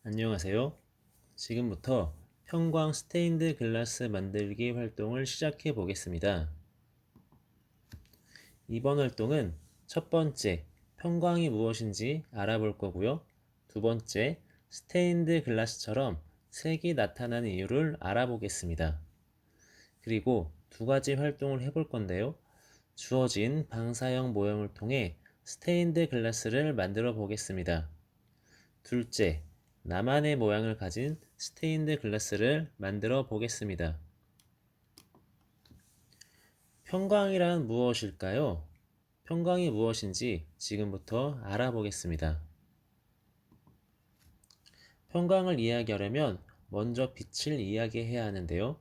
안녕하세요. 지금부터 편광 스테인드 글라스 만들기 활동을 시작해 보겠습니다. 이번 활동은 첫 번째, 편광이 무엇인지 알아볼 거고요. 두 번째, 스테인드 글라스처럼 색이 나타나는 이유를 알아보겠습니다. 그리고 두 가지 활동을 해볼 건데요. 주어진 방사형 모형을 통해 스테인드 글라스를 만들어 보겠습니다. 둘째, 나만의 모양을 가진 스테인드 글라스를 만들어 보겠습니다. 편광이란 무엇일까요? 편광이 무엇인지 지금부터 알아보겠습니다. 편광을 이야기하려면 먼저 빛을 이야기해야 하는데요.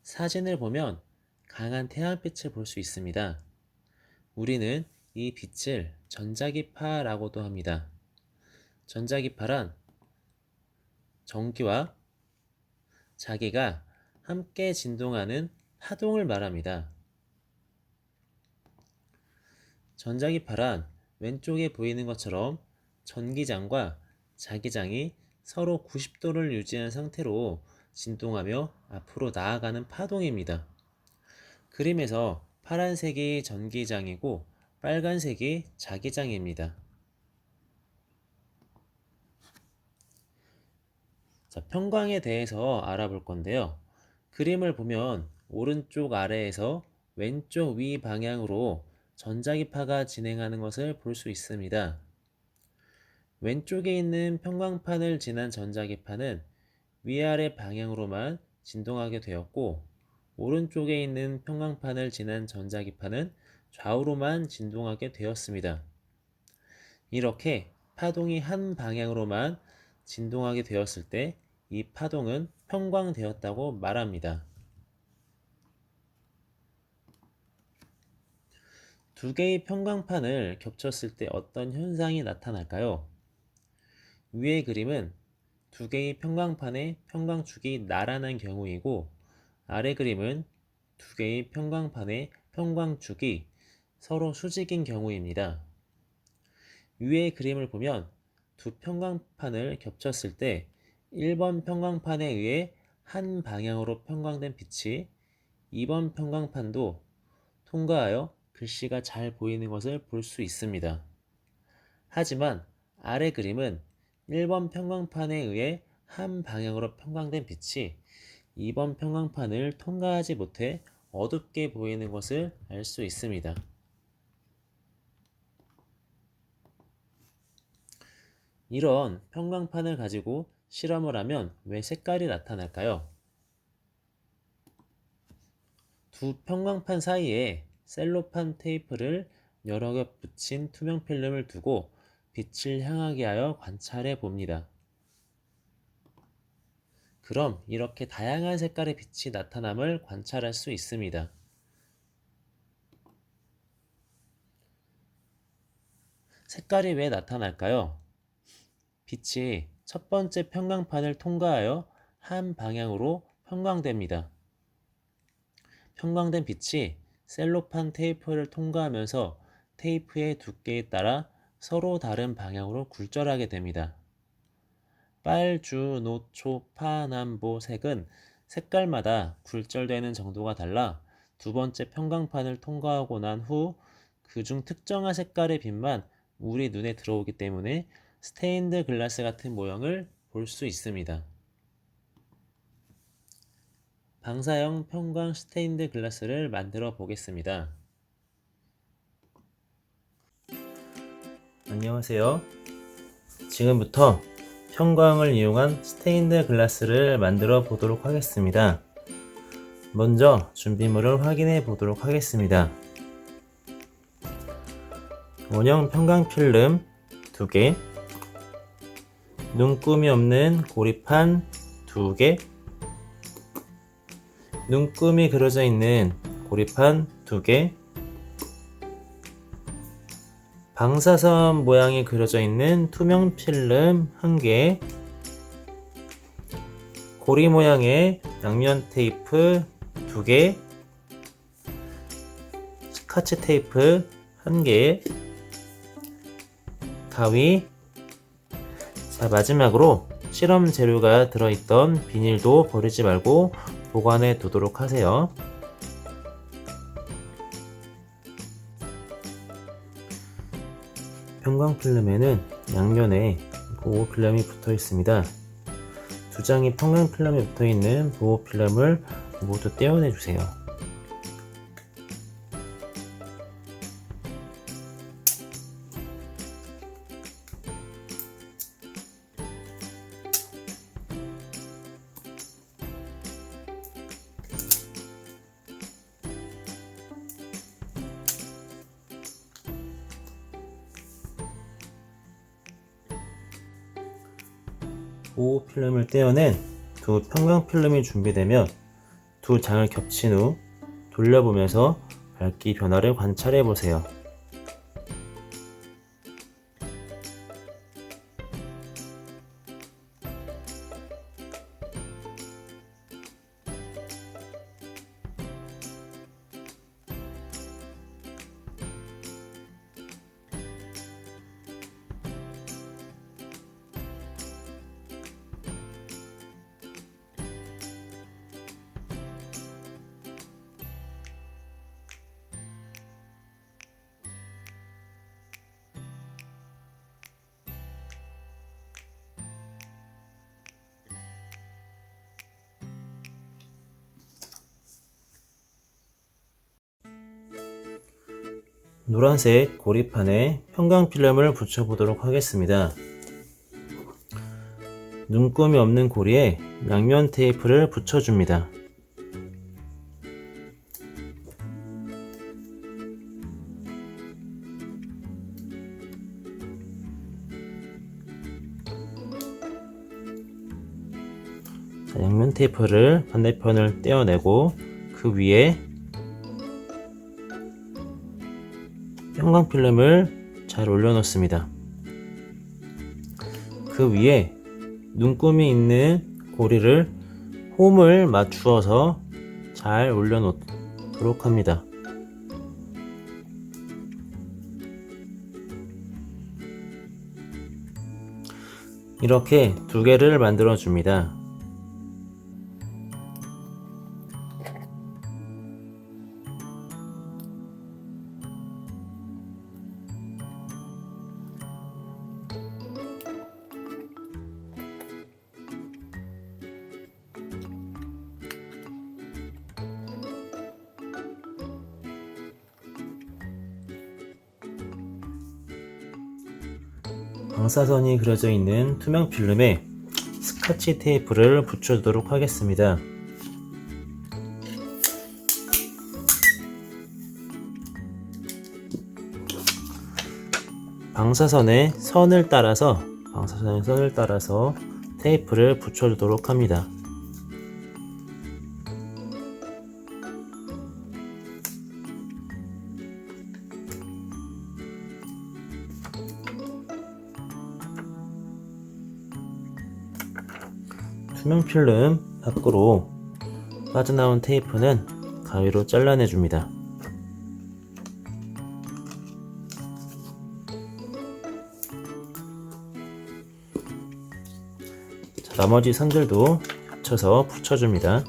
사진을 보면 강한 태양빛을 볼 수 있습니다. 우리는 이 빛을 전자기파라고도 합니다. 전자기파란 전기와 자기가 함께 진동하는 파동을 말합니다. 전자기파란 왼쪽에 보이는 것처럼 전기장과 자기장이 서로 90도를 유지한 상태로 진동하며 앞으로 나아가는 파동입니다. 그림에서 파란색이 전기장이고 빨간색이 자기장입니다. 자, 편광에 대해서 알아볼 건데요. 그림을 보면 오른쪽 아래에서 왼쪽 위 방향으로 전자기파가 진행하는 것을 볼 수 있습니다. 왼쪽에 있는 편광판을 지난 전자기파는 위아래 방향으로만 진동하게 되었고, 오른쪽에 있는 편광판을 지난 전자기파는 좌우로만 진동하게 되었습니다. 이렇게 파동이 한 방향으로만 진동하게 되었을 때 이 파동은 편광되었다고 말합니다. 두 개의 편광판을 겹쳤을 때 어떤 현상이 나타날까요? 위의 그림은 두 개의 편광판의 편광축이 나란한 경우이고, 아래 그림은 두 개의 편광판의 편광축이 서로 수직인 경우입니다. 위의 그림을 보면 두 편광판을 겹쳤을 때 1번 편광판에 의해 한 방향으로 편광된 빛이 2번 편광판도 통과하여 글씨가 잘 보이는 것을 볼 수 있습니다. 하지만 아래 그림은 1번 편광판에 의해 한 방향으로 편광된 빛이 2번 편광판을 통과하지 못해 어둡게 보이는 것을 알 수 있습니다. 이런 편광판을 가지고 실험을 하면 왜 색깔이 나타날까요? 두 편광판 사이에 셀로판 테이프를 여러 겹 붙인 투명 필름을 두고 빛을 향하게 하여 관찰해 봅니다. 그럼 이렇게 다양한 색깔의 빛이 나타남을 관찰할 수 있습니다. 색깔이 왜 나타날까요? 빛이 첫 번째 편광판을 통과하여 한 방향으로 편광됩니다. 편광된 빛이 셀로판 테이프를 통과하면서 테이프의 두께에 따라 서로 다른 방향으로 굴절하게 됩니다. 빨, 주, 노, 초, 파, 남, 보 색은 색깔마다 굴절되는 정도가 달라 두 번째 편광판을 통과하고 난 후 그중 특정한 색깔의 빛만 우리 눈에 들어오기 때문에 스테인드 글라스 같은 모형을 볼 수 있습니다. 방사형 편광 스테인드 글라스를 만들어 보겠습니다. 안녕하세요. 지금부터 편광을 이용한 스테인드 글라스를 만들어 보도록 하겠습니다. 먼저 준비물을 확인해 보도록 하겠습니다. 원형 편광 필름 2개, 눈금이 없는 고리판 2개, 눈금이 그려져 있는 고리판 2개, 방사선 모양이 그려져 있는 투명 필름 1개, 고리 모양의 양면 테이프 2개, 스카치 테이프 1개, 가위, 자 마지막으로 실험 재료가 들어있던 비닐도 버리지 말고 보관해 두도록 하세요. 평광필름에는 양면에 보호필름이 붙어 있습니다. 두 장의 평광필름에 붙어 있는 보호필름을 모두 떼어내 주세요. 보호 필름을 떼어낸 두 평광 필름이 준비되면 두 장을 겹친 후 돌려보면서 밝기 변화를 관찰해 보세요. 노란색 고리판에 평광필름을 붙여보도록 하겠습니다. 눈금이 없는 고리에 양면 테이프를 붙여줍니다. 양면 테이프를 반대편을 떼어내고 그 위에 형광필름을 잘 올려놓습니다. 그 위에 눈금이 있는 고리를 홈을 맞추어서 잘 올려놓도록 합니다. 이렇게 두 개를 만들어 줍니다. 방사선이 그려져 있는 투명 필름에 스카치 테이프를 붙여주도록 하겠습니다. 방사선의 선을 따라서 테이프를 붙여주도록 합니다. 투명 필름 밖으로 빠져나온 테이프는 가위로 잘라내 줍니다. 나머지 선들도 합쳐서 붙여줍니다.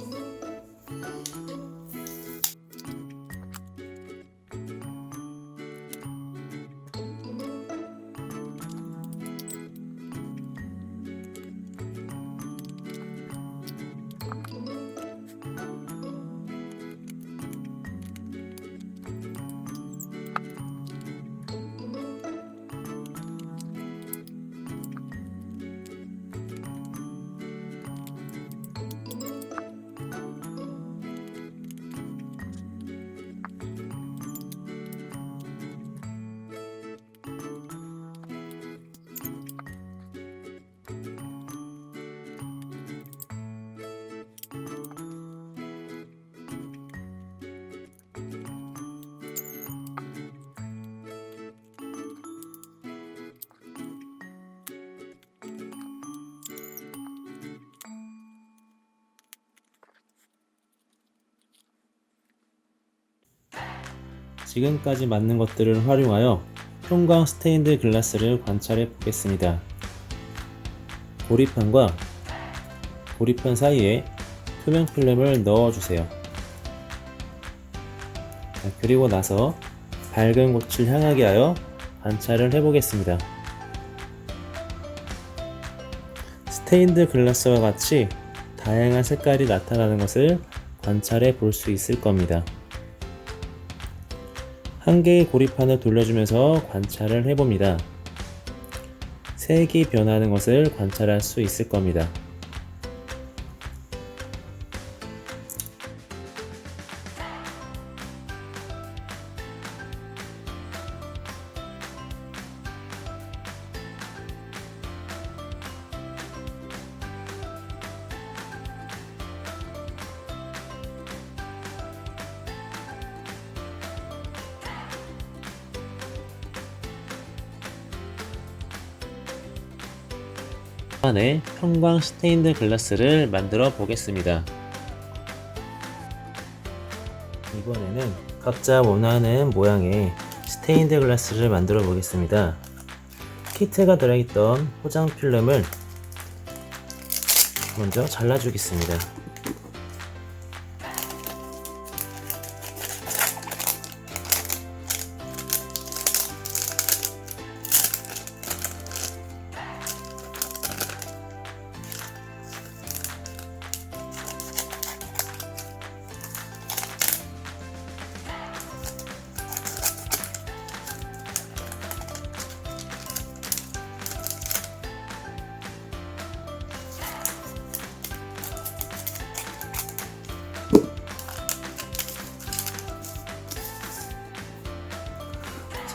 지금까지 만든 것들을 활용하여 형광 스테인드 글라스를 관찰해 보겠습니다. 고리판과 고리판 사이에 투명 필름을 넣어주세요. 그리고 나서 밝은 곳을 향하게 하여 관찰을 해보겠습니다. 스테인드 글라스와 같이 다양한 색깔이 나타나는 것을 관찰해 볼 수 있을 겁니다. 한 개의 고리판을 돌려주면서 관찰을 해봅니다. 색이 변하는 것을 관찰할 수 있을 겁니다. 안에 형광 스테인드 글라스를 만들어 보겠습니다. 이번에는 각자 원하는 모양의 스테인드 글라스를 만들어 보겠습니다. 키트가 들어있던 포장 필름을 먼저 잘라주겠습니다.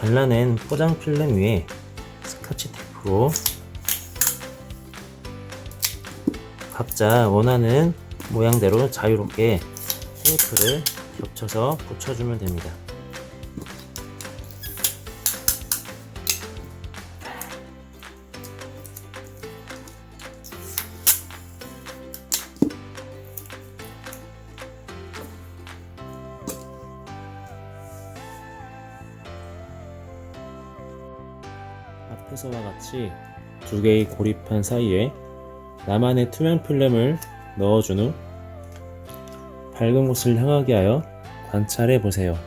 잘라낸 포장 필름 위에 스카치 테이프로 각자 원하는 모양대로 자유롭게 테이프를 겹쳐서 붙여주면 됩니다. 앞에서와 같이 두 개의 고리판 사이에 나만의 투명 필름을 넣어준 후 밝은 곳을 향하게 하여 관찰해 보세요.